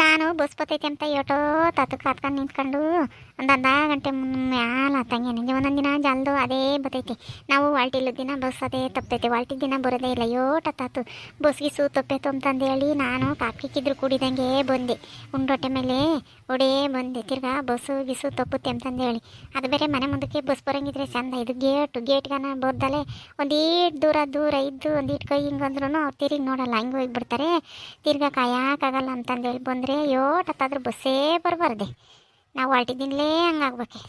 ನಾನು ಬಸ್ ಬತ್ತೈತೆ ಅಂತ ಏಟೋ ತತ್ತಕ್ಕೆ ಹತ್ಕೊಂಡು ನಿಂತ್ಕೊಂಡು ಒಂದು ಅರ್ಧ ಗಂಟೆ ಮ್ಯಾಲ ಹತ್ತಂಗೆ ನನಗೆ ಒಂದೊಂದು ದಿನ ಜಲ್ದು ಅದೇ ಬತ್ತೈತೆ. ನಾವು ವಾಲ್ಟಿಲ್ಲ ದಿನ ಬಸ್ ಅದೇ ತಪ್ಪೈತೆ, ವಾಲ್ಟಿ ದಿನ ಬರೋದೇ ಇಲ್ಲ. ಏಟತ್ತಾತು ಬಸ್ ಗೀಸು ತಪ್ಪೈತು ಅಂತಂದೇಳಿ ನಾನು ಕಾಪಿಕ್ಕಿದ್ರು ಕುಡಿದಂಗೆ ಬಂದೆ. ಉಂಡೊಟ್ಟೆ ಮೇಲೆ ಒಡೇ ಬಂದೆ. ತಿರ್ಗಾ ಬಸ್ಸು ಗೀಸು ತಪ್ಪುತ್ತೆ ಅಂತಂದೇಳಿ ಅದು ಬೇರೆ ಮನೆ ಮುಂದಕ್ಕೆ ಬಸ್ ಬರೋಂಗಿದ್ರೆ ಚಂದ. ಇದು ಗೇಟ್ಗನ ಬರ್ದಲೆ ಒಂದೀಟ್ ದೂರ ಇದ್ದು ಒಂದೀಟ್ ಕೈ ಹಿಂಗಂದ್ರೂ ಅವ್ರು ತಿರುಗಿ ನೋಡಲ್ಲ, ಹಿಂಗೆ ಹೋಗ್ಬಿಡ್ತಾರೆ. ತಿರ್ಗಾ ಕಾಯಕ್ಕಾಗಲ್ಲ ಅಂತಂದೇಳಿ ಬಂದರೆ ಏಟತ್ತಾದ್ರೂ ಬಸ್ಸೇ ಬರಬಾರ್ದೆ. ನಾವು ಹೊರಟಿದ್ದೀನಲೇ ಹಂಗಾಗ್ಬೇಕೆ.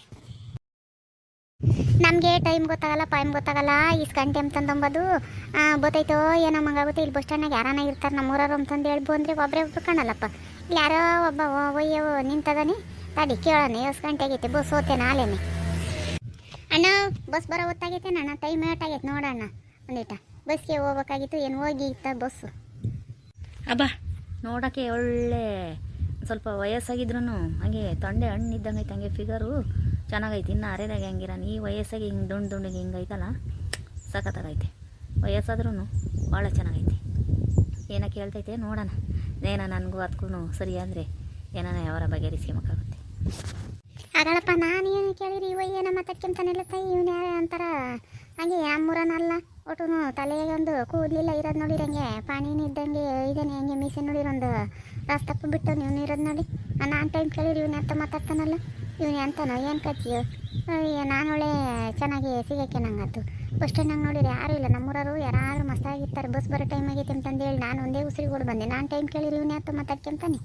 ನಮಗೆ ಟೈಮ್ ಗೊತ್ತಾಗಲ್ಲ ಇಸ್ಕಂಟೆ ಅಂತಂದಂಬೋದು ಗೊತ್ತಾಯ್ತೋ ಏನೋ ಮಂಗಾಗುತ್ತೆ. ಇಲ್ಲಿ ಬಸ್ ಸ್ಟ್ಯಾಂಡ್ನಾಗ ಯಾರನ್ನ ಇರ್ತಾರೆ ನಮ್ಮೂರವ್ರು ಅಂತಂದೇಳಿ ಬಂದರೆ ಒಬ್ಬರು ಕಾಣಲ್ಲಪ್ಪ. ಇಲ್ಲಿ ಯಾರೋ ಒಬ್ಬ ಒಯ್ಯೋ ನಿಂತದಾನೆ, ತಡಿ ಕೇಳೋಣ ಎಷ್ಟು ಗಂಟೆ ಆಗೈತೆ ಬಸ್ ಹೋಗ್ತೇನೆ ಆಲೇನೆ. ಅಣ್ಣ ಬಸ್ ಬರೋ ಹೊತ್ತಾಗೈತೆ ಅಣ್ಣ, ಟೈಮ್ ಏಟಾಗೈತೆ ನೋಡೋಣ ಒಂದಿಟ. ಬಸ್ಗೆ ಹೋಗ್ಬೇಕಾಗಿತ್ತು, ಏನು ಹೋಗಿ ಇತ್ತ ಬಸ್ಸು. ಅಬ್ಬಾ ನೋಡೋಕ್ಕೆ ಒಳ್ಳೆ ಸ್ವಲ್ಪ ವಯಸ್ಸಾಗಿದ್ರು ಹಂಗೆ ತೊಂಡೆ ಹಣ್ಣು ಇದ್ದಂಗೆ ಐತೆ, ಹಂಗೆ ಫಿಗರು ಚೆನ್ನಾಗೈತೆ. ಇನ್ನು ಅರೆದಾಗ ಹಂಗಿರಾನ ಈ ವಯಸ್ಸಾಗಿ ಹಿಂಗೆ ದುಂಡಿಗೆ ಹಿಂಗೈತಲ್ಲ, ಸಖತ್ತಾಗೈತೆ. ವಯಸ್ಸಾದ್ರೂ ಭಾಳ ಚೆನ್ನಾಗೈತೆ. ಏನೋ ಕೇಳ್ತೈತೆ ನೋಡೋಣ. ಏನೋ ನನಗೂ ಅದಕ್ಕೂ ಸರಿ ಅಂದರೆ ಏನಾನ ಯಾವಾರ ಬಗೆಹರಿಸ್ಕೊಂಬೇಕಾಗುತ್ತೆ. ಆಗಲ್ಲಪ್ಪ, ನಾನು ಏನು ಕೇಳಿರಿ ಇವ ಏನೋ ಮಾತಾಡ್ಕೊಂತಾನೆಲ್ಲ ತಾಯಿ ಇವನು ಅಂತಾರ. ಹಂಗೆ ಯಾಮೂರನಲ್ಲ ಒಟ್ಟು ತಲೆಗೆ ಒಂದು ಕೂದಲಿಲ್ಲ ಇರೋದು ನೋಡಿರಂಗೆ, ಪಾಣಿನ ಇದ್ದಂಗೆ ಇದ್ದಾನೆ ಹಂಗೆ ಮೀಸೆ ನೋಡಿರೊಂದು ರಾಸ್ತಪ್ಪ ಬಿಟ್ಟು ನೀವು ಇರೋದು ನೋಡಿ. ನಾನು ಟೈಮ್ ಕೇಳಿರಿ ಇವನು ಅಂತ ಮಾತಾಡ್ತಾನಲ್ಲ, ಇವನು ಅಂತಾನೋ ಏನು ಕಚ್ಚಿಯೋ. ನಾನು ಒಳ್ಳೆ ಚೆನ್ನಾಗಿ ಸಿಗಕ್ಕೆ ನಂಗತ್ತು. ಬಸ್ ಸ್ಟ್ಯಾಂಡ್ನಾಗ ನೋಡಿರಿ ಯಾರೂ ಇಲ್ಲ, ನಮ್ಮೂರವರು ಯಾರು ಮಸ್ತಾಗಿರ್ತಾರೆ. ಬಸ್ ಬರೋ ಟೈಮ್ ಆಗೈತೆ ಅಂತಂದೇಳಿ ನಾನು ಒಂದೇ ಉಸಿರಿಗೆ ಓಡಿ ಬಂದೆ. ನಾನು ಟೈಮ್ ಕೇಳಿರಿ ಇವನು ಅಂತ ಮಾತಾಡ್ಕೊಂತಾನೆ.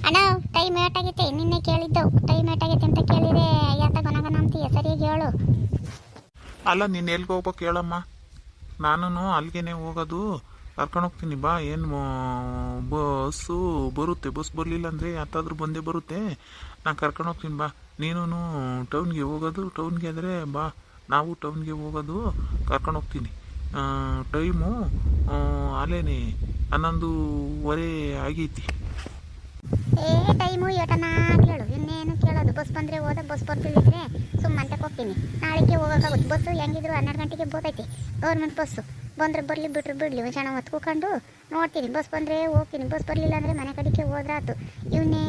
ಅಣ್ಣ ಟೈಮ್ ಏಟಾಗೈತೆ ನಿನ್ನೆ ಕೇಳಿದ್ದು, ಟೈಮ್ ಏಟಾಗೈತೆ ಅಂತ ಕೇಳಿದ್ರೆ ಯಾತ ಗೊನಗನ ಅಂತೀಯ, ಸರಿಯಾಗಿ ಹೇಳು. ಅಲ್ಲ ನೀನು ಎಲ್ಲಿಗೆ ಹೋಗ್ಬೇಕು ಹೇಳಮ್ಮ, ನಾನು ಅಲ್ಲಿಗೆ ಹೋಗೋದು. ಕರ್ಕೊಂಡು ಹೋಗ್ತೀನಿ ಬಾ. ಏನು ಬಸ್ಸು ಬರುತ್ತೆ, ಬಸ್ ಬರಲಿಲ್ಲ ಅಂದರೆ ಯಾತಾದ್ರೂ ಬಂದೇ ಬರುತ್ತೆ. ನಾನು ಕರ್ಕೊಂಡು ಹೋಗ್ತೀನಿ ಬಾ. ನೀನು ಟೌನ್ಗೆ ಹೋಗೋದು, ಟೌನ್ಗೆ ಅಂದರೆ ಬಾ, ನಾವು ಟೌನ್ಗೆ ಹೋಗೋದು. ಕರ್ಕೊಂಡು ಹೋಗ್ತೀನಿ. ಟೈಮು ಅಲ್ಲೇನೆ 11:15 ಆಗೈತಿ. ಟೈಮು ಏಟನ ಕೇಳು, ಇನ್ನೇನು ಕೇಳೋದು. ಬಸ್ ಬಂದರೆ ಹೋದ, ಬಸ್ ಬರ್ತಿಲ್ಲಿದ್ರೆ ಸುಮ್ಮಂತಕ್ಕೆ ಹೋಗ್ತೀನಿ. ನಾಳೆಗೆ ಹೋಗೋಕ್ಕಾಗುತ್ತೆ. ಬಸ್ಸು ಹೆಂಗಿದ್ರು 12 ಗಂಟೆಗೆ ಬೋತೈತಿ ಗೌರ್ಮೆಂಟ್ ಬಸ್ಸು. ಬಂದರೆ ಬರಲಿ ಬಿಡಲಿ ಒಂದು ಕ್ಷಣ ಹೊತ್ತು ಕೂಕೊಂಡು ನೋಡ್ತೀನಿ. ಬಸ್ ಬಂದರೆ ಹೋಗ್ತೀನಿ, ಬಸ್ ಬರಲಿಲ್ಲ ಅಂದರೆ ಮನೆ ಕಡೆಗೆ ಹೋದ್ರಾತು. ಇವನೇ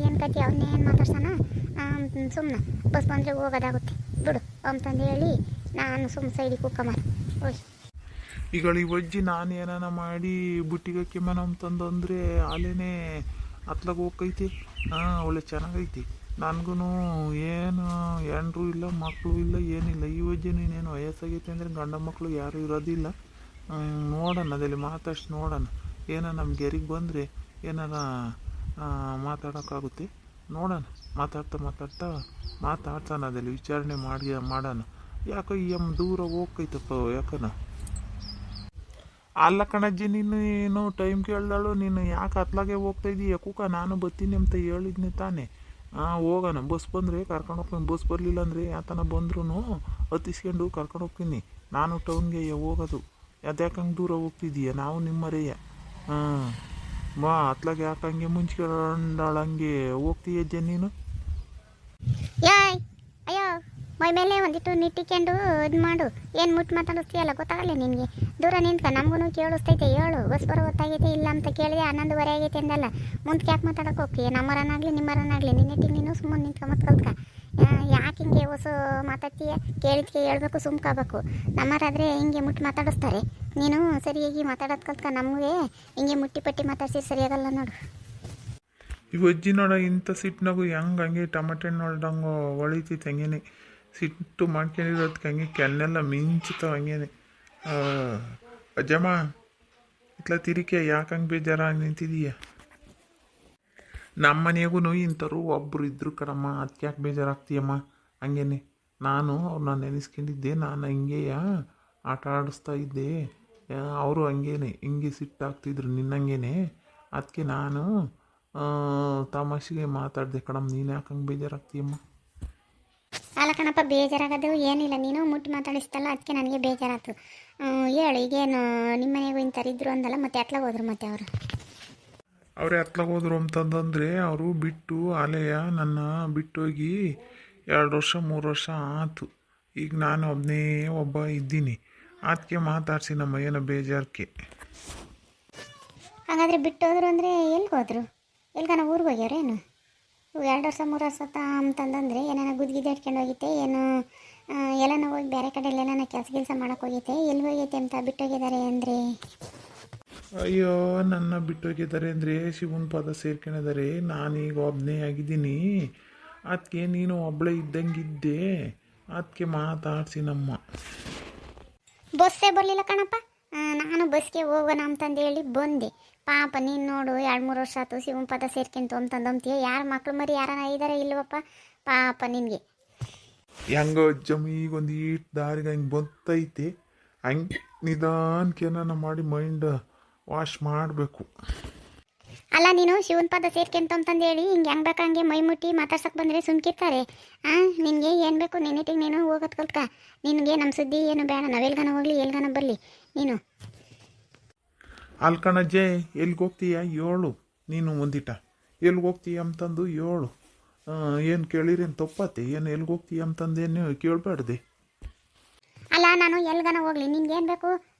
ಏನು ಕತಿ ಅವನ್ನೇನು ಮಾತಾಡ್ಸೋಣ ಸುಮ್ಮನೆ. ಬಸ್ ಬಂದರೆ ಹೋಗೋದಾಗುತ್ತೆ ಬಿಡು ಅಂತಂದು ಹೇಳಿ ನಾನು ಸುಮ್ಮನೆ ಸೈಡಿಗೆ ಕೂಕ್ಕಮಾರ ಹೋಗಿ. ಈಗ ಈ ವಜ್ಜಿ ನಾನು ಏನಾನ ಮಾಡಿ ಬುಟ್ಟಿಗಕ್ಕೆ ಮನ ಅಂತಂದ್ರೆ ಅಲ್ಲೇನೆ ಹತ್ಲಾಗ ಹೋಗ್ತೈತಿ. ಒಳ್ಳೆ ಚೆನ್ನಾಗೈತಿ. ನನಗೂ ಏನು ಹೆಂಡ್ರು ಇಲ್ಲ, ಮಕ್ಕಳು ಇಲ್ಲ, ಏನಿಲ್ಲ. ಈ ವಜ್ಜಿ ನೀನೇನು ವಯಸ್ಸಾಗೈತಿ ಅಂದರೆ ಗಂಡ ಮಕ್ಕಳು ಯಾರೂ ಇರೋದಿಲ್ಲ. ನೋಡೋಣ, ಅದಲ್ಲಿ ಮಾತಾಡ್ಸಿ ನೋಡೋಣ. ಏನೋ ನಮ್ಮ ಗೆರಿಗೆ ಬಂದರೆ ಏನಾರ ಮಾತಾಡೋಕ್ಕಾಗುತ್ತೆ. ನೋಡೋಣ, ಮಾತಾಡ್ತಾನೆ ಅದಲ್ಲಿ ವಿಚಾರಣೆ ಮಾಡೋಣ. ಯಾಕೋ ಈ ದೂರ ಹೋಗ್ತೈತಪ್ಪ ಯಾಕನ. ಅಲ್ಲ ಕಣಜ್ಜಿ, ನೀನು ಏನು ಟೈಮ್ ಕೇಳ್ದಾಳು, ನೀನು ಯಾಕೆ ಹತ್ಲಾಗೆ ಹೋಗ್ತಾಯಿದ್ದೀಯ ಕೂಕ? ನಾನು ಬರ್ತೀನಿ ಅಂತ ಹೇಳಿದ್ನಿ ತಾನೇ. ಹೋಗೋಣ, ಬಸ್ ಬಂದರೆ ಕರ್ಕೊಂಡು ಹೋಗ್ತೀನಿ. ಬಸ್ ಬರಲಿಲ್ಲ ಅಂದರೆ ಯಾತನ ಬಂದ್ರೂ ಹತ್ತಿಸ್ಕೊಂಡು ಕರ್ಕೊಂಡು ಹೋಗ್ತೀನಿ. ನಾನು ಟೌನ್ಗೆ ಹೋಗೋದು. ಅದ್ಯಾಕಂಗೆ ದೂರ ಹೋಗ್ತಿದ್ದೀಯ? ನಾವು ನಿಮ್ಮರೆಯ. ಬಾ, ಹತ್ಲಾಗೆ ಯಾಕಂಗೆ ಮುಂಚ್ಕೊಂಡಂಗೆ ಹೋಗ್ತೀಯಜ್ಜೆ ನೀನು. ಯಾಯ್ ಅಯ್ಯೋ ಮೈ ಮೇಲೆ ಒಂದಿಟ್ಟು ನಿಟ್ಟಿಕೊಂಡು ಇದು ಮಾಡು. ಏನು ಮುಟ್ಟು ಮಾತಾಡಿಸ್ತೀಯಲ್ಲ ಗೊತ್ತಾಗಲ್ಲ ನಿನಗೆ. ದೂರ ನಿಂತ್ಕ, ನಮಗೂ ಕೇಳಿಸ್ತೈತೆ. ಹೇಳು ಬಸ್ ಬರೋ ಹೊತ್ತಾಗೈತೆ ಇಲ್ಲ ಅಂತ ಕೇಳಿದೆ. 11:15 ಆಗೈತೆ ಅಂದಲ್ಲ. ಮುಂದಕ್ಕೆ ಯಾಕೆ ಮಾತಾಡೋಕೆ ಹೋಗ್ತೀಯ? ನಮ್ಮರನಾಗಲಿ ನಿಮ್ಮರನಾಗಲಿ ನಿನ್ನೆಟ್ಟಿಗೆ ನೀನು ಸುಮ್ಮನೆ ನಿಂತ್ಕ ಮತ್ತು ಕಲ್ತ್ಕ. ಯಾಕೆ ಹಿಂಗೆ ಹೊಸ ಮಾತಾಡ್ತೀಯ? ಕೇಳಿದ್ಕೆ ಹೇಳ್ಬೇಕು, ಸುಮ್ಕೋಬೇಕು. ನಮ್ಮರಾದರೆ ಹಿಂಗೆ ಮುಟ್ಟಿ ಮಾತಾಡಿಸ್ತಾರೆ. ನೀನು ಸರಿಯಾಗಿ ಮಾತಾಡೋದು ಕಲ್ತ್ಕ. ನಮಗೆ ಹಿಂಗೆ ಮುಟ್ಟಿ ಪಟ್ಟಿ ಮಾತಾಡ್ಸಿ ಸರಿಯಾಗಲ್ಲ ನೋಡು. ಈ ಅಜ್ಜಿ ನೋಡ, ಇಂಥ ಸಿಟ್ಟಿನಾಗು ಹಂಗೆ ಟಮಾಟೆ ಹಣ್ಣು ನೋಡ್ದಂಗೆ ಹೊಳಿತೈತೆ. ಹಂಗೇನೆ ಸಿಟ್ಟು ಮಾಡ್ಕೊಂಡಿರೋದಕ್ಕೆ ಹಂಗೆ ಕೆನ್ನೆಲ್ಲ ಮಿಂಚುತ್ತಾವ ಹಂಗೇನೆ. ಅಜ್ಜಮ್ಮ ಇತ್ಲ ತಿರಿಕೆ ಯಾಕಂಗೆ ಬೇಜಾರಾಗಿ ನಿಂತಿದೀಯ? ನಮ್ಮ ಮನೆಯಾಗೂ ಇಂಥವ್ರು ಒಬ್ಬರು ಇದ್ರು ಕಣಮ್ಮ, ಅದಕ್ಕೆ ಯಾಕೆ ಬೇಜಾರಾಗ್ತೀಯಮ್ಮ? ಹಂಗೇನೆ ನಾನು ಅವ್ರನ್ನ ನೆನೆಸ್ಕೊಂಡಿದ್ದೆ. ನಾನು ಹಿಂಗೆ ಆಟ ಆಡಿಸ್ತಾ ಇದ್ದೆ. ಅವರು ಹಂಗೇನೆ ಹಿಂಗೆ ಸಿಟ್ಟಾಗ್ತಿದ್ರು ನಿನ್ನಂಗೇನೆ. ಅದಕ್ಕೆ ನಾನು ತಮಾಷೆಗೆ ಮಾತಾಡಿದೆ ಕಣಮ್ಮ. ನೀನು ಯಾಕೆ ಹಂಗೆ ಬೇಜಾರಾಗ್ತೀಯಮ್ಮ? ಅಲ್ಲ ಕಣಪ್ಪ, ಬೇಜಾರಾಗೋದು ಏನಿಲ್ಲ. ನೀನು ಮುಟ್ಟಿ ಮಾತಾಡಿಸ್ತಲ್ಲ, ಅದಕ್ಕೆ ನನಗೆ ಬೇಜಾರಾಯ್ತು. ಹೇಳು, ಈಗೇನು ನಿಮ್ಮ ಮನೆಗೂ ಇಂಥರಿದ್ರು ಅಂದಲ್ಲ, ಮತ್ತೆ ಎತ್ಲಾಗ ಹೋದ್ರು ಮತ್ತೆ ಅವರು? ಅವರೇ ಹತ್ಲಾಗ ಹೋದ್ರು ಅಂತಂದರೆ ಅವರು ಬಿಟ್ಟು ಅಲೆಯ ನನ್ನ ಬಿಟ್ಟೋಗಿ 2 ವರ್ಷ 3 ವರ್ಷ ಆಯ್ತು. ಈಗ ನಾನು ಒಬ್ಬ ಇದ್ದೀನಿ. ಅದಕ್ಕೆ ಮಾತಾಡ್ಸಿ ನಮ್ಮ ಏನೋ ಬೇಜಾರಕ್ಕೆ. ಹಾಗಾದರೆ ಬಿಟ್ಟೋದ್ರು ಅಂದರೆ ಎಲ್ಲಿಗೆ ಹೋದ್ರು? ಎಲ್ಗಾನ ಊರಿಗೆ ಹೋಗ್ಯಾರೇನು? 2 ವರ್ಷ 3 ವರ್ಷ ಅಂತಂದ್ರೆ ಏನಾನ ಗುದ್ಗಿದ್ದು ಇಟ್ಕೊಂಡು ಹೋಗಿತ್ತೆ ಏನು? ಎಲ್ಲನ ಹೋಗಿ ಬೇರೆ ಕಡೆ ಎಲ್ಲನ ಕೆಲಸ ಮಾಡೋಕೆ ಹೋಗೈತೆ, ಎಲ್ಲಿ ಹೋಗೈತೆ ಅಂತ ಬಿಟ್ಟೋಗಿದ್ದಾರೆ ಅಂದರೆ? ಅಯ್ಯೋ, ನನ್ನ ಬಿಟ್ಟೋಗಿದ್ದಾರೆ ಅಂದರೆ ಶಿವನ ಪಾದ ಸೇರ್ಕೊಂಡಿದ್ದಾರೆ. ನಾನೀಗ ಒಬ್ಬನೇ ಆಗಿದ್ದೀನಿ. ಅದಕ್ಕೆ ನೀನು ಒಬ್ಬಳೇ ಇದ್ದಂಗಿದ್ದೆ, ಅದಕ್ಕೆ ಮಾತಾಡ್ಸಿ ನಮ್ಮ. ಬಸ್ಸೇ ಬರಲಿಲ್ಲ ಕಣಪ್ಪ. ನಾನು ಬಸ್ಗೆ ಹೋಗೋಣ ಅಂತಂದು ಹೇಳಿ ಬಂದೆ. ಪಾಪ ನೀನು ನೋಡು 2-3 ವರ್ಷ ಆಯ್ತು ಶಿವನ ಪದ ಸೇರ್ಕೊಂತು ಅಂತಂದಂತೀಯ. ಯಾರು ಮಕ್ಳು ಮರಿ ಯಾರನ್ನ ಇದ್ದಾರೆ ಇಲ್ವಪ್ಪ? ಪಾಪ ನಿನಗೆ ಹೆಂಗೋ ಜಮ್ಮಿ ಈಗೊಂದು ಈಟ್ ದಾರಿಗೆ ಹಂಗೆ ಬಂತೈತೆ. ಹಂಗೆ ನಿಧಾನಕ್ಕೆ ಏನಾನ ಮಾಡಿ ಮೈಂಡ್ ವಾಶ್ ಮಾಡಬೇಕು. ಅಲ್ಲ, ನೀನು ಶಿವನ ಪದ ಸೇರ್ಕೊಂತು ಅಂತಂದು ಹೇಳಿ ಹಿಂಗೆ ಹೆಂಗೆ ಬೇಕು ಹಂಗೆ ಮೈ ಮುಟ್ಟಿ ಮಾತಾಡ್ಸಕ್ಕೆ ಬಂದರೆ ಸುಮ್ಕಿರ್ತಾರೆ. ನಿನಗೆ ಏನು ಬೇಕು ನಿನ್ನಿಟ್ಟಿಗೆ ನೀನು ಹೋಗೋದು ಕಲ್ತ್ಕ. ನಿನಗೆ ನಮ್ಮ ಸುದ್ದಿ ಏನು ಬೇಡ. ನಾವು ಎಲ್ಗಾನ ಹೋಗಲಿ ಎಲ್ಗಾನ ಬರಲಿ ನೀನು. ಅಲ್ಕಣಜ್ಜೆ, ಎಲ್ಲಿಗೆ ಹೋಗ್ತೀಯ ಹೇಳು. ನೀನು ಒಂದಿಟ ಎಲ್ಲಿಗೆ ಹೋಗ್ತೀಯ ಅಂತಂದು ಹೇಳು. ಏನು ಕೇಳಿರೇನು ತಪ್ಪತ್ತೆ? ಏನು ಎಲ್ಲಿಗೆ ಹೋಗ್ತೀಯ ಅಂತಂದೇನು ಕೇಳಬೇಡ್ದೆ. ಅಲ್ಲ, ನಾನು ಎಲ್ಗಾನ ಹೋಗಲಿ ನಿನ್ಗೇನು ಬೇಕು?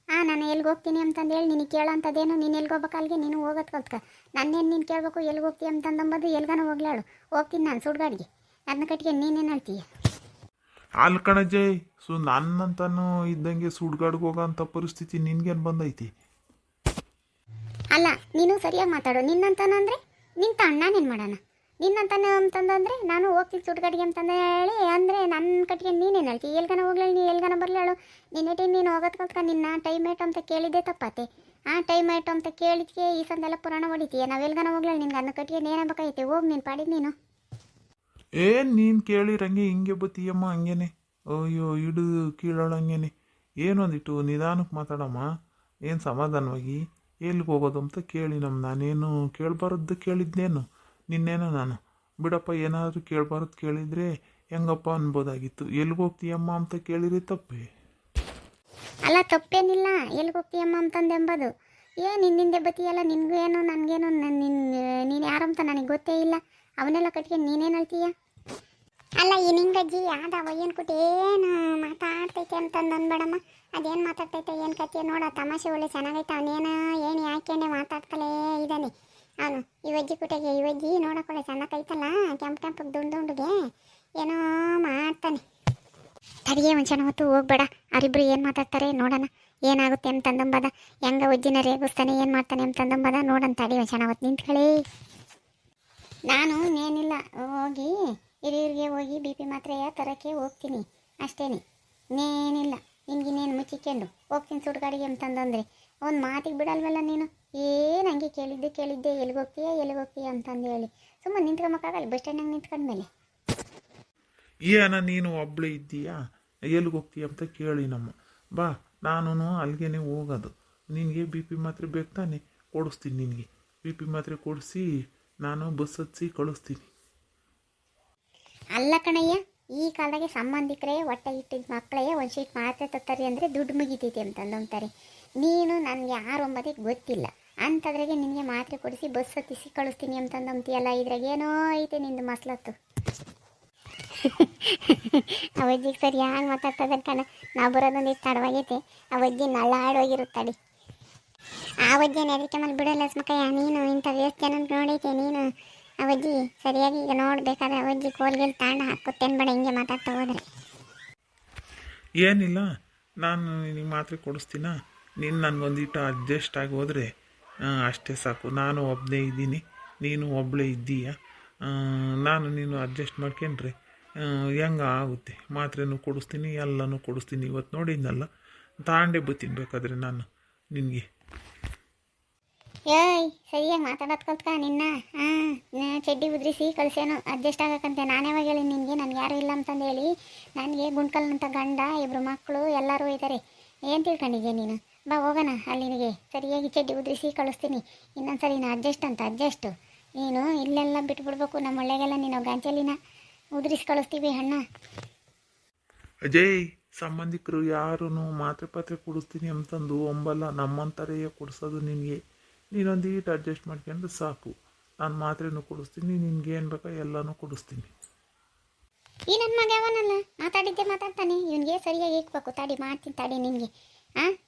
ನಾನು ಎಲ್ಲಿಗೆ ಹೋಗ್ತೀನಿ ಅಂತಂದು ಹೇಳಿ ನಿನಗೆ ಕೇಳೋ ಅಂಥದ್ದೇನು? ನೀನು ಎಲ್ಲಿಗೆ ಹೋಗ್ಬೇಕು ಅಲ್ಲಿಗೆ ನೀನು ಹೋಗೋದು ಕಲ್ತ್ಕ. ನನ್ನೇನು ನೀನು ಕೇಳಬೇಕು ಎಲ್ಲಿಗೆ ಹೋಗ್ತೀಯ ಅಂತಂದಂಬದು? ಎಲ್ಗಾನ ಹೋಗ್ಲಾಳು ಹೋಗ್ತೀನಿ ನಾನು ಸುಡ್ಗಾಡಿಗೆ. ಅದನ್ನ ಕಟ್ಟಿಗೆ ನೀನೇನು ಹೇಳ್ತೀಯ? ಅಲ್ಕಣಜ್ಜೆ, ನನ್ನಂತನೂ ಇದ್ದಂಗೆ ಸುಡ್ಗಾಡ್ಗೆ ಹೋಗೋಂಥ ಪರಿಸ್ಥಿತಿ ನಿನ್ಗೇನು ಬಂದೈತಿ? ಅಲ್ಲ, ನೀನು ಸರಿಯಾಗಿ ಮಾತಾಡು. ನಿನ್ನಂತಾನಂದರೆ ನಿನ್ನ ಅಣ್ಣನೇನು ಮಾಡೋಣ? ನಿನ್ನಂತಾನೆ ಅಂತಂದ್ರೆ ನಾನು ಹೋಗ್ತೀನಿ ಸುಡ್ಗಾಡಿಗೆ ಅಂತಂದು ಹೇಳಿ ಅಂದರೆ ನನ್ನ ಕಟ್ಟಿಗೆ ನೀನೇನು ಹೇಳ್ತೀವಿ? ಎಲ್ಗಾನ ಹೋಗ್ಲೇಳು ನೀ ಎಲ್ಗಾನ ಬರಲೇಳು. ನಿನ್ನೆಟಿ ನೀನು ಹೋಗೋದು ಕಲ್ತ್ಕ. ನಿನ್ನ ಟೈಮ್ ಏಟು ಅಂತ ಕೇಳಿದ್ದೆ ತಪ್ಪತ್ತೆ. ಟೈಮ್ ಏಟು ಅಂತ ಕೇಳಿದ್ಕೆ ಈ ಸಂದೆಲ್ಲ ಪುರಾಣ ಹೊಡಿತೀಯ. ನಾವು ಎಲ್ಗಾನ ಹೋಗ್ಲೇಳು ನಿನ್ಗೆ ಅದನ್ನ ಕಟ್ಟಿಗೆ ನೇನಾಗಬೇಕಾಗೈತೆ? ಹೋಗಿ ನೀನು ಪಾಡಿಗೆ ನೀನು. ನೀನು ಕೇಳಿರಂಗೆ ಹಿಂಗೆ ಬತ್ತೀಯಮ್ಮ ಹಂಗೇನೆ. ಅಯ್ಯೋ, ಹಿಡಿದು ಕೀಳೋಳಂಗೇನೆ. ಏನೊಂದಿಟ್ಟು ನಿಧಾನಕ್ಕೆ ಮಾತಾಡಮ್ಮ. ಏನು ಸಮಾಧಾನವಾಗಿ ಎಲ್ಲಿಗೆ ಹೋಗೋದು ಅಂತ ಕೇಳಿ ನಾನೇನು ಕೇಳಬಾರದ್ದು ಕೇಳಿದ್ನೇನು ನಿನ್ನೇನೋ ನಾನು. ಬಿಡಪ್ಪ, ಏನಾದರೂ ಕೇಳಬಾರದು ಕೇಳಿದರೆ ಹೆಂಗಪ್ಪ ಅನ್ಬೋದಾಗಿತ್ತು. ಎಲ್ಲಿಗೆ ಹೋಗ್ತೀಯಮ್ಮ ಅಂತ ಕೇಳಿರಿ ತಪ್ಪೇ? ಅಲ್ಲ, ತಪ್ಪೇನಿಲ್ಲ. ಎಲ್ಲಿಗೆ ಹೋಗ್ತೀಯಮ್ಮ ಅಂತಂದೆಂಬದು. ನಿನ್ನಿಂದೆ ಬತ್ತೀಯಲ್ಲ, ನಿನಗೂ ಏನು ನನಗೇನು ನೀನು ಯಾರಂತ ನನಗೆ ಗೊತ್ತೇ ಇಲ್ಲ. ಅವನ್ನೆಲ್ಲ ಕಟ್ಟಿಗೆ ನೀನೇನು ಹೇಳ್ತೀಯ? ಅಲ್ಲ, ಈ ನಿಂಗಜ್ಜಿ ಯಾವ್ದವ ಏನು ಕುಟ್ಟು ಏನು ಮಾತಾಡ್ತೈತೆ ಅಂತಂದು ಅಂದ್ಬೇಡಮ್ಮ. ಅದೇನು ಮಾತಾಡ್ತೈತೆ ಏನು ಕಥೆ ನೋಡ. ತಮಾಷೆ ಒಳ್ಳೆ ಚೆನ್ನಾಗೈತೆ. ಅವನೇನು ಏನು ಯಾಕೆಂಡೆ ಮಾತಾಡ್ತಲೇ ಇದ್ದಾನೆ ಅವನು. ಇವಜ್ಜಿ ಕುಟೆಗೆ ಇವಜ್ಜಿ ನೋಡೋಕೊಳ್ಳೆ ಚೆನ್ನಾಗೈತಲ್ಲ, ಕೆಂಪು ದುಂಡುಗೆ ಏನೋ ಮಾಡ್ತಾನೆ. ತಡಿಗೆ ಒಂದು ಕ್ಷಣ ಹೊತ್ತು ಹೋಗ್ಬೇಡ. ಅವರಿಬ್ರು ಏನು ಮಾತಾಡ್ತಾರೆ ನೋಡೋಣ. ಏನಾಗುತ್ತೆ ಅಂತಂದಂಬದ, ಹೆಂಗ ಒಜ್ಜಿನ ರೇಗಿಸ್ತಾನೆ ಏನು ಮಾಡ್ತಾನೆ ಅಂತಂದಂಬದ ನೋಡೋಣ. ತಡಿ ಒಂದು ಕ್ಷಣ ಹೊತ್ತು ನಿಂತ್ಕೊಳ್ಳಿ. ನಾನು ಏನಿಲ್ಲ, ಹೋಗಿ ಹಿರಿಯರಿಗೆ ಹೋಗಿ BP ಮಾತ್ರೆ ತರೋಕ್ಕೆ ಹೋಗ್ತೀನಿ ಅಷ್ಟೇನೆ. ಇನ್ನೇನಿಲ್ಲ. ನಿನ್ಗಿನ್ನೇನು ಮುಚ್ಚಿಕೊಂಡು ಹೋಗ್ತೀನಿ ಸುಡ್ಗಾಡಿಗೆ ಅಂತಂದಂದ್ರೆ ಒಂದು ಮಾತಿಗೆ ಬಿಡಲ್ವಲ್ಲ ನೀನು. ಏನು ಹಂಗೆ ಕೇಳಿದ್ದೆ ಎಲ್ಲಿಗೆ ಹೋಗ್ತೀಯ ಅಂತಂದು ಹೇಳಿ ಸುಮ್ಮನೆ ನಿಂತ್ಕೊಂಬಕ್ಕಾಗಲ್ಲ ಬಸ್ ಸ್ಟ್ಯಾಂಡಾಗ ನಿಂತ್ಕೊಂಡ್ಮೇಲೆ. ಏನ ನೀನು ಒಬ್ಬಳೇ ಇದ್ದೀಯಾ? ಎಲ್ಲಿಗೆ ಹೋಗ್ತೀಯ ಅಂತ ಕೇಳಿ ನಮ್ಮ. ಬಾ, ನಾನು ಅಲ್ಲಿಗೆ ಹೋಗೋದು. ನಿನಗೆ BP ಮಾತ್ರೆ ಬೇಕು ತಾನೆ? ಕೊಡಿಸ್ತೀನಿ ನಿನಗೆ. BP ಮಾತ್ರೆ ಕೊಡಿಸಿ ನಾನು ಬಸ್ ಹತ್ಸಿ ಕಳಿಸ್ತೀನಿ. ಅಲ್ಲ ಕಣಯ್ಯ, ಈ ಕಾಲದಾಗೆ ಸಂಬಂಧಿಕರೇ ಹೊಟ್ಟೆ ಇಟ್ಟಿದ್ದ ಮಕ್ಕಳೇ ಒಂದು ಶೀಟ್ ಮಾತ್ರೆ ತತ್ತಾರೆ ಅಂದರೆ ದುಡ್ಡು ಮುಗಿತೈತಿ ಅಂತಂದಂತಾರೆ. ನೀನು ನನಗೆ 6-9 ಗೊತ್ತಿಲ್ಲ ಅಂಥದ್ರಾಗೆ ನಿನಗೆ ಮಾತ್ರೆ ಕೊಡಿಸಿ ಬಸ್ ಹತ್ತಿಸಿ ಕಳಿಸ್ತೀನಿ ಅಂತಂದಂತೀಯಲ್ಲ. ಇದ್ರಾಗೇನೋ ಐತೆ ನಿಂದು ಮಸ್ಲತ್ತು. ಅವಜ್ಜಿಗೆ ಸರಿಯಾಗಿ ಮಾತಾಡ್ತದ ಕಣ. ನಾವು ಬರೋದೊಂದಿಷ್ಟು ತಡವಾಗೈತೆ. ಅವಜ್ಜಿ ನಳ್ಳಾಡೋಗಿರುತ್ತಾಳೆ. ಅವಜ್ಜಿನ ಎದಕ್ಕೆ ಮೇಲೆ ಬಿಡಲ್ಲ ಸ್ಮಕಯ್ಯ. ನೀನು ಇಂಥ ಎಷ್ಟು ಜನ ನೋಡೈತೆ ನೀನು. ಅವಜ್ಜಿ ಸರಿಯಾಗಿ ಈಗ ನೋಡ್ಬೇಕಾದ್ರೆ ಅವಜ್ಜಿ ಕೋಲ್ಗೆಲ್ಲಿ ತಾಂಡ ಹಾಕುತ್ತೇನು ಬೇಡ ಹಿಂಗೆ ಮಾತಾಡ್ತಾ ಹೋದ್ರೆ. ಏನಿಲ್ಲ, ನಾನು ನಿನಗೆ ಮಾತ್ರೆ ಕೊಡಿಸ್ತೀನ. ನೀನು ನನಗೊಂದಿಟ್ಟು ಅಡ್ಜಸ್ಟ್ ಆಗಿ ಹೋದರೆ ಅಷ್ಟೇ ಸಾಕು. ನಾನು ಒಬ್ಬನೇ ಇದ್ದೀನಿ, ನೀನು ಒಬ್ಬಳೇ ಇದ್ದೀಯ. ನೀನು ಅಡ್ಜಸ್ಟ್ ಮಾಡ್ಕೊಂಡ್ರೆ ಹೆಂಗೆ ಆಗುತ್ತೆ. ಮಾತ್ರೆನೂ ಕೊಡಿಸ್ತೀನಿ, ಎಲ್ಲನೂ ಕೊಡಿಸ್ತೀನಿ. ಇವತ್ತು ನೋಡಿದ್ನಲ್ಲ, ತಾಂಡೆ ಬತ್ತೀನಿ ಬೇಕಾದ್ರೆ ನಾನು ನಿನಗೆ. ಸರಿಯಾಗಿ ಮಾತಾಡೋದು ಕಲ್ತ್ಕ ನಿನ್ನ. ಚಡ್ಡಿ ಉದ್ರಿಸಿ ಕಳಿಸೇನು ಅಡ್ಜಸ್ಟ್ ಆಗಕ್ಕಂತೆ. ನಾನು ಯಾವಾಗ ಹೇಳಿ ನಿನಗೆ ನನಗೆ ಯಾರೂ ಇಲ್ಲ ಅಂತಂದು ಹೇಳಿ. ನನಗೆ ಗುಂಡ್ಕಲ್ನಂಥ ಗಂಡ 2 ಮಕ್ಕಳು ಎಲ್ಲರೂ ಇದ್ದಾರೆ. ಏನು ತಿಳ್ಕೊಂಡಿದ್ದೆ ನೀನು? ಬಾ ಹೋಗೋಣ ಅಲ್ಲಿಗೆ. ಸರಿಯಾಗಿ ಚಡ್ಡಿ ಉದ್ರಿಸಿ ಕಳಿಸ್ತೀನಿ. ಇನ್ನೊಂದ್ಸರಿ ಅಡ್ಜಸ್ಟು ನೀನು ಇಲ್ಲೆಲ್ಲ ಬಿಟ್ಬಿಡ್ಬೇಕು. ನಮ್ಮ ಒಳ್ಳೆಗೆಲ್ಲ ನೀನು ಗಂಚಲಿನ ಉದ್ರಿಸಿ ಕಳಿಸ್ತೀವಿ ಅಣ್ಣ. ಅಜಯ್, ಸಂಬಂಧಿಕರು ಯಾರೂ ಮಾತ್ರೆ ಪಾತ್ರೆ ಕೊಡಿಸ್ತೀನಿ ಅಂತಂದು ಒಂಬಲ್ಲ. ನಮ್ಮಂಥರೇ ಕೊಡಿಸೋದು ನಿನಗೆ. ನೀನೊಂದೀಟು ಅಡ್ಜಸ್ಟ್ ಮಾಡ್ಕೊಂಡ್ರೆ ಸಾಕು. ನಾನು ಮಾತ್ರೆನೂ ಕೊಡಿಸ್ತೀನಿ, ನಿನ್ಗೇನು ಬೇಕೋ ಎಲ್ಲನೂ ಕೊಡಿಸ್ತೀನಿ. ಈ ನನ್ನ ಮಗ ಅವನಲ್ಲ, ಮಾತಾಡಿದ್ದೆ ಮಾತಾಡ್ತಾನೆ. ಇವನಿಗೆ ಸರಿಯಾಗಿ ಇಕ್ಬೇಕು. ತಡಿ ಮಾಡ್ತೀನಿ ತಡಿ ನಿನಗೆ.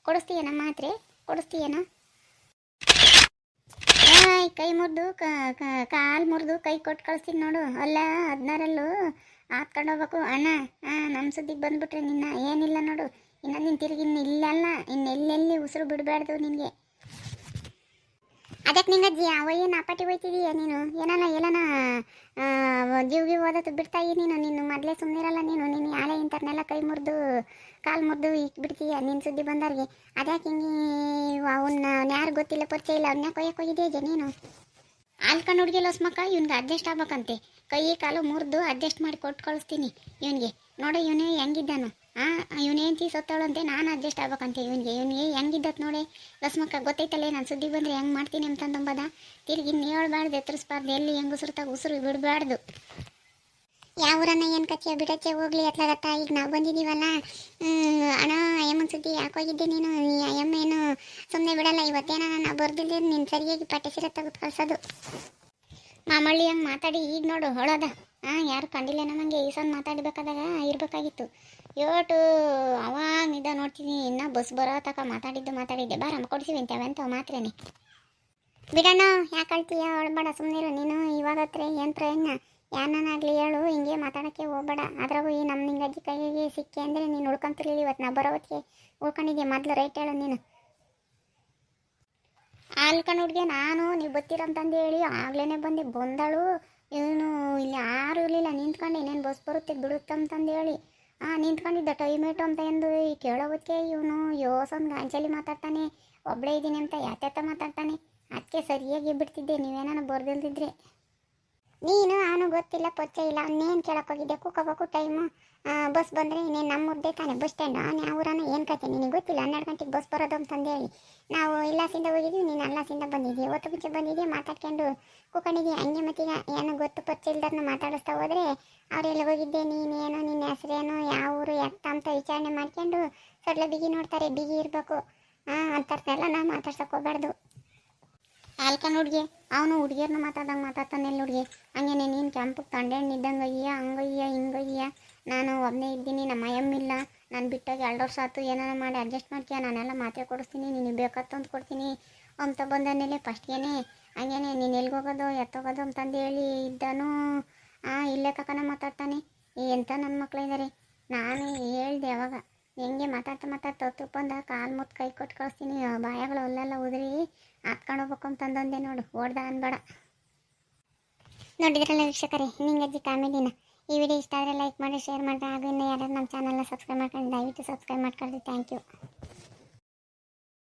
ಕೊಡಿಸ್ತೀಯನ ಮಾತ್ರೆ? ಕೊಡಿಸ್ತೀಯನ? ಕೈ ಮುರಿದು ಕಾಲು ಮುರಿದು ಕೈ ಕೊಟ್ಟು ಕಳಿಸ್ತೀನಿ ನೋಡು. ಅಲ್ಲ 16ರಲ್ಲೂ ಹಾಕ್ಕೊಂಡು ಹೋಗ್ಬೇಕು ಅಣ್ಣ. ನಮ್ಮ ಸುದ್ದಿಗೆ ಬಂದ್ಬಿಟ್ರೆ ನಿನ್ನ ಏನಿಲ್ಲ ನೋಡು. ಇನ್ನು ನೀನು ತಿರುಗಿ ಇನ್ನು ಇಲ್ಲಲ್ಲ, ಇನ್ನೆಲ್ಲೆಲ್ಲಿ ಉಸಿರು ಬಿಡಬಾರ್ದು ನಿನಗೆ. ಅದಕ್ಕೆ ನಿಂಗಜ್ಜಿ ಅವಯ್ಯ ನಾಪಾಟಿ ಹೋಯ್ತಿದೀಯ ನೀನು. ಏನನ ಜೀವಿಗೆ ಓದತ್ತು ಬಿಡ್ತಾ ನೀನು. ಮೊದಲೇ ಸುಮ್ಮನಿರಲ್ಲ ನೀನು ಯಾಳೆ ಇಂಥರ್ನೆಲ್ಲ ಕೈ ಮುರಿದು ಕಾಲು ಮುರಿದು ಇಕ್ಬಿಡ್ತೀಯ ನಿನ್ನ ಸುದ್ದಿ ಬಂದವ್ರಿಗೆ. ಅದ್ಯಾಕೆ ಹಿಂಗೆ ಅವನ್ನ ಯಾರು ಗೊತ್ತಿಲ್ಲ ಪರಿಚಯ ಇಲ್ಲ ಅವನ್ನ ಕೊಯ್ಯಕ್ಕೆ ಹೋಗಿದ್ದೀಯ ನೀನು. ಆಲ್ಕಂಡು ಹುಡುಗಿ ಲೋಸ್ಮಕ್ಕ ಇವ್ನಿಗೆ ಅಡ್ಜಸ್ಟ್ ಆಗ್ಬೇಕಂತೆ. ಕೈ ಕಾಲು ಮುರಿದು ಅಡ್ಜಸ್ಟ್ ಮಾಡಿ ಕೊಟ್ಟು ಕಳಿಸ್ತೀನಿ ಇವನಿಗೆ. ನೋಡು ಇವನೇ ಹೆಂಗಿದ್ದಾನು. ಇವನೇಂತಿ ಸತ್ತವಳಂತೆ, ನಾನು ಅಡ್ಜಸ್ಟ್ ಆಗ್ಬೇಕಂತೆ ಇವನಿಗೆ ಹೆಂಗಿದ್ದತ್ ನೋಡಿ ಲಸ್ಮಕ್ಕ. ಗೊತ್ತೈತಲ್ಲೇ ನಾನು ಸುದ್ದಿ ಬಂದರೆ ಹೆಂಗೆ ಮಾಡ್ತೀನಿ ಅಂತಂದಂಬದ. ತಿರುಗಿ ಹೇಳ್ಬಾರ್ದು, ಎತ್ತರಿಸ್ಬಾರ್ದು, ಎಲ್ಲಿ ಹೆಂಗಸ್ರು ಉಸಿರು ಬಿಡಬಾರ್ದು. ಯಾವ ಊರನ್ನ ಏನು ಕಚ್ಚೆ ಬಿಡಚ್ಚೆ ಹೋಗ್ಲಿ ಅತ್ಲಾಗತ್ತ. ಈಗ ನಾವು ಬಂದಿದ್ದೀವಲ್ಲ ಅಣ್ಣ ಅಯ್ಯಮ್ಮನ ಸುದ್ದಿ ಯಾಕೋಗಿದ್ದೆ ನೀನು. ಅಯ್ಯಮ್ಮ ಏನು ಸುಮ್ಮನೆ ಬಿಡಲ್ಲ. ಇವತ್ತೇನ ನಾನು ಬರ್ದಿಲ್ಲ ನೀನು ಸರಿಯಾಗಿ ಪಟ್ಟೆ ಸೀರೆ ತೆಗೆದು ಕಳ್ಸೋದು. ಮಾಮಳ್ಳಿ ಹಂಗೆ ಮಾತಾಡಿ ಈಗ ನೋಡು ಹೊಳೋದ. ಯಾರು ಕಂಡಿಲ್ಲ ನಮಗೆ ಈಸನ್ ಮಾತಾಡಬೇಕಾದಾಗ ಇರಬೇಕಾಗಿತ್ತು. ಯೋಟು ಅವಾಗ ನಿದ್ದ ನೋಡ್ತೀನಿ. ಇನ್ನು ಬಸ್ ಬರೋ ತಕ ಮಾತಾಡಿದ್ದೆ. ಬಾರಮ್ಮ ಕೊಡ್ತೀವಿ ಅಂತವೆಂತ ಮಾತ್ರೇನೆ. ಬಿಡಣ್ಣ ಯಾಕೆ ಅಳ್ತೀಯ, ಹೊಳ್ಬೇಡ ಸುಮ್ಮನಿರು ನೀನು. ಇವಾಗ ಹತ್ರ ಏನು ಪ್ರಯೋಜನ. ಯಾರನ್ನಾಗಲಿ ಹೇಳು, ಹಿಂಗೆ ಮಾತಾಡೋಕ್ಕೆ ಹೋಗ್ಬೇಡ. ಅದ್ರಾಗೂ ಈ ನಮ್ಮ ನಿಂಗಜ್ಜಿ ಕೈಗೆ ಸಿಕ್ಕಿ ಅಂದರೆ ನೀನು ಉಳ್ಕೊಂತಿರ್ಲಿಲ್ಲ. ಇವತ್ತು ನಾ ಬರೋ ಹೊತ್ತಿಗೆ ಉಳ್ಕೊಂಡಿದ್ದೆ. ಮೊದಲು ರೈಟ್ ಹೇಳು ನೀನು. ಆಲ್ಕಂಡು ಹುಡುಗಿ ನಾನು ನೀವು ಬತ್ತೀರಂತಂದು ಹೇಳಿ ಆಗ್ಲೇ ಬಂದಳು. ಇವನು ಇಲ್ಲಿ ಯಾರು ಇರಲಿಲ್ಲ. ನಿಂತ್ಕೊಂಡು ಇನ್ನೇನು ಬಸ್ ಬರುತ್ತೆ ಬಿಡುತ್ತಂತಂದು ಹೇಳಿ ನಿಂತ್ಕೊಂಡಿದ್ದ ಟೈಮೇಟು ಅಂತ ಎಂದು ಈ ಕೇಳೋ ಹೊತ್ತಿಗೆ ಇವನು ಯೋಸೊಂದು ಗಾಂಚಲಿ ಮಾತಾಡ್ತಾನೆ. ಒಬ್ಬಳೇ ಇದ್ದೀನಿ ಅಂತ ಯಾತ್ಯಾತ ಮಾತಾಡ್ತಾನೆ. ಅದಕ್ಕೆ ಸರಿಯಾಗಿ ಬಿಡ್ತಿದ್ದೆ ನೀವೇನಾನು ಬರ್ದಿಲ್ದಿದ್ರೆ. ನೀನು ಅವನು ಗೊತ್ತಿಲ್ಲ ಪರಿಚಯ ಇಲ್ಲ. ಅವನ್ನೇನು ಕೇಳೋಕ್ಕೋಗಿದ್ದೆ. ಕೂಕೋಬೇಕು ಟೈಮು. ಬಸ್ ಬಂದರೆ ಇನ್ನೇನು ನಮ್ಮೂರದೇ ತಾನೆ ಬಸ್ ಸ್ಟ್ಯಾಂಡು. ಯಾವ ಊರನ್ನ ಏನು ಕತೆ ನಿನಗೆ ಗೊತ್ತಿಲ್ಲ. 12 ಗಂಟೆಗೆ ಬಸ್ ಬರೋದು ಅಂತಂದೇಳಿ ನಾವು ಇಲ್ಲಾಸಿಂದ ಹೋಗಿದ್ದೀವಿ, ನೀನು ಅಲ್ಲಾಸಿಂದ ಬಂದಿದ್ದೀವಿ. ಹೊತ್ತು ಮುಂಚೆ ಬಂದಿದ್ದೀವಿ, ಮಾತಾಡ್ಕೊಂಡು ಕೂಕೊಂಡಿದ್ದೀವಿ. ಹಂಗೆ ಮತ್ತೀಗ ಏನು ಗೊತ್ತು ಪರಿಚಯ ಇಲ್ದನ್ನ ಮಾತಾಡಿಸ್ತಾ ಹೋದರೆ ಅವರೆಲ್ಲ ಹೋಗಿದ್ದೆ, ನೀನೇನು ನಿನ್ನ ಹೆಸರೇನು ಯಾವ ಊರು ಎತ್ತ ಅಂತ ವಿಚಾರಣೆ ಮಾಡ್ಕೊಂಡು ಸೊಡ್ಲ ಬಿಗಿ ನೋಡ್ತಾರೆ. ಬಿಗಿ ಇರಬೇಕು ಅಂಥರ್ನೆಲ್ಲ ನಾವು ಮಾತಾಡ್ಸೋಕೆ ಹೋಗ್ಬಾರ್ದು. ಆಲ್ಕಂಡು ಹುಡುಗಿ ಅವನು ಹುಡುಗಿಯರ್ನ ಮಾತಾಡ್ತಾನೆ. ಎಲ್ಲ ಹುಡುಗಿ ಹಂಗೇನೆ ನೀನು ಕೆಂಪಗೆ ತಂಡೆಣ್ಣಿದ್ದಂಗೆ ಅಯ್ಯ ಹಂಗಯ್ಯ ಹಿಂಗಯ್ಯ. ನಾನು ಒಬ್ಬನೇ ಇದ್ದೀನಿ, ನಮ್ಮ ಅಯ್ಯಮ್ಮಿಲ್ಲ. ನಾನು ಬಿಟ್ಟಾಗಿ 2 ವರ್ಷ ಆಯ್ತು. ಏನಾರ ಮಾಡಿ ಅಡ್ಜಸ್ಟ್ ಮಾಡ್ತೀಯ, ನಾನೆಲ್ಲ ಮಾತ್ರೆ ಕೊಡಿಸ್ತೀನಿ, ನೀನು ಬೇಕತ್ತಂತ ಕೊಡ್ತೀನಿ ಅಂತ ಬಂದನೇಲೆ ಫಸ್ಟ್ಗೇನೆ. ಹಂಗೇನೆ ನೀನು ಎಲ್ಲಿಗೆ ಹೋಗೋದು ಎತ್ತೋಗೋದು ಅಂತಂದು ಹೇಳಿ ಇದ್ದನು. ಇಲ್ಲೇ ತಕನ ಮಾತಾಡ್ತಾನೆ. ಎಂಥ ನನ್ನ ಮಕ್ಕಳಿದ್ದಾರೆ. ನಾನು ಹೇಳ್ದೆ ಅವಾಗ ಹೆಂಗೆ ಮಾತಾಡ್ತಾ ಬಂದ ಕಾಲು ಮುತ್ತು ಕೈ ಕೊಟ್ಟು ಕಳಿಸ್ತೀನಿ. ಬಾಯಗಳು ಅಲ್ಲೆಲ್ಲ ಉದ್ರಿ ಹಾಕ್ಕೊಂಡು ಹೋಗ್ಬೇಕು ಅಂತಂದೆ ನೋಡು. ಓಡ್ದ ಅನ್ಬೇಡ. ನೋಡಿದ್ರಲ್ಲ ವೀಕ್ಷಕರೇ ನಿಂಗಜ್ಜಿ ಕಾಮಿಡಿನ. ಈ ವಿಡಿಯೋ ಇಷ್ಟ ಆದರೆ ಲೈಕ್ ಮಾಡಿ, ಶೇರ್ ಮಾಡಿ. ಹಾಗೂ ಇನ್ನು ಯಾರು ನಮ್ಮ ಚಾನಲ್ನ ಸಬ್ಸ್ಕ್ರೈಬ್ ಮಾಡ್ಕೊಂಡು ದಯವಿಟ್ಟು ಸಬ್ಸ್ಕ್ರೈಬ್ ಮಾಡ್ಕೊಳ್ಳಿ. Thank you.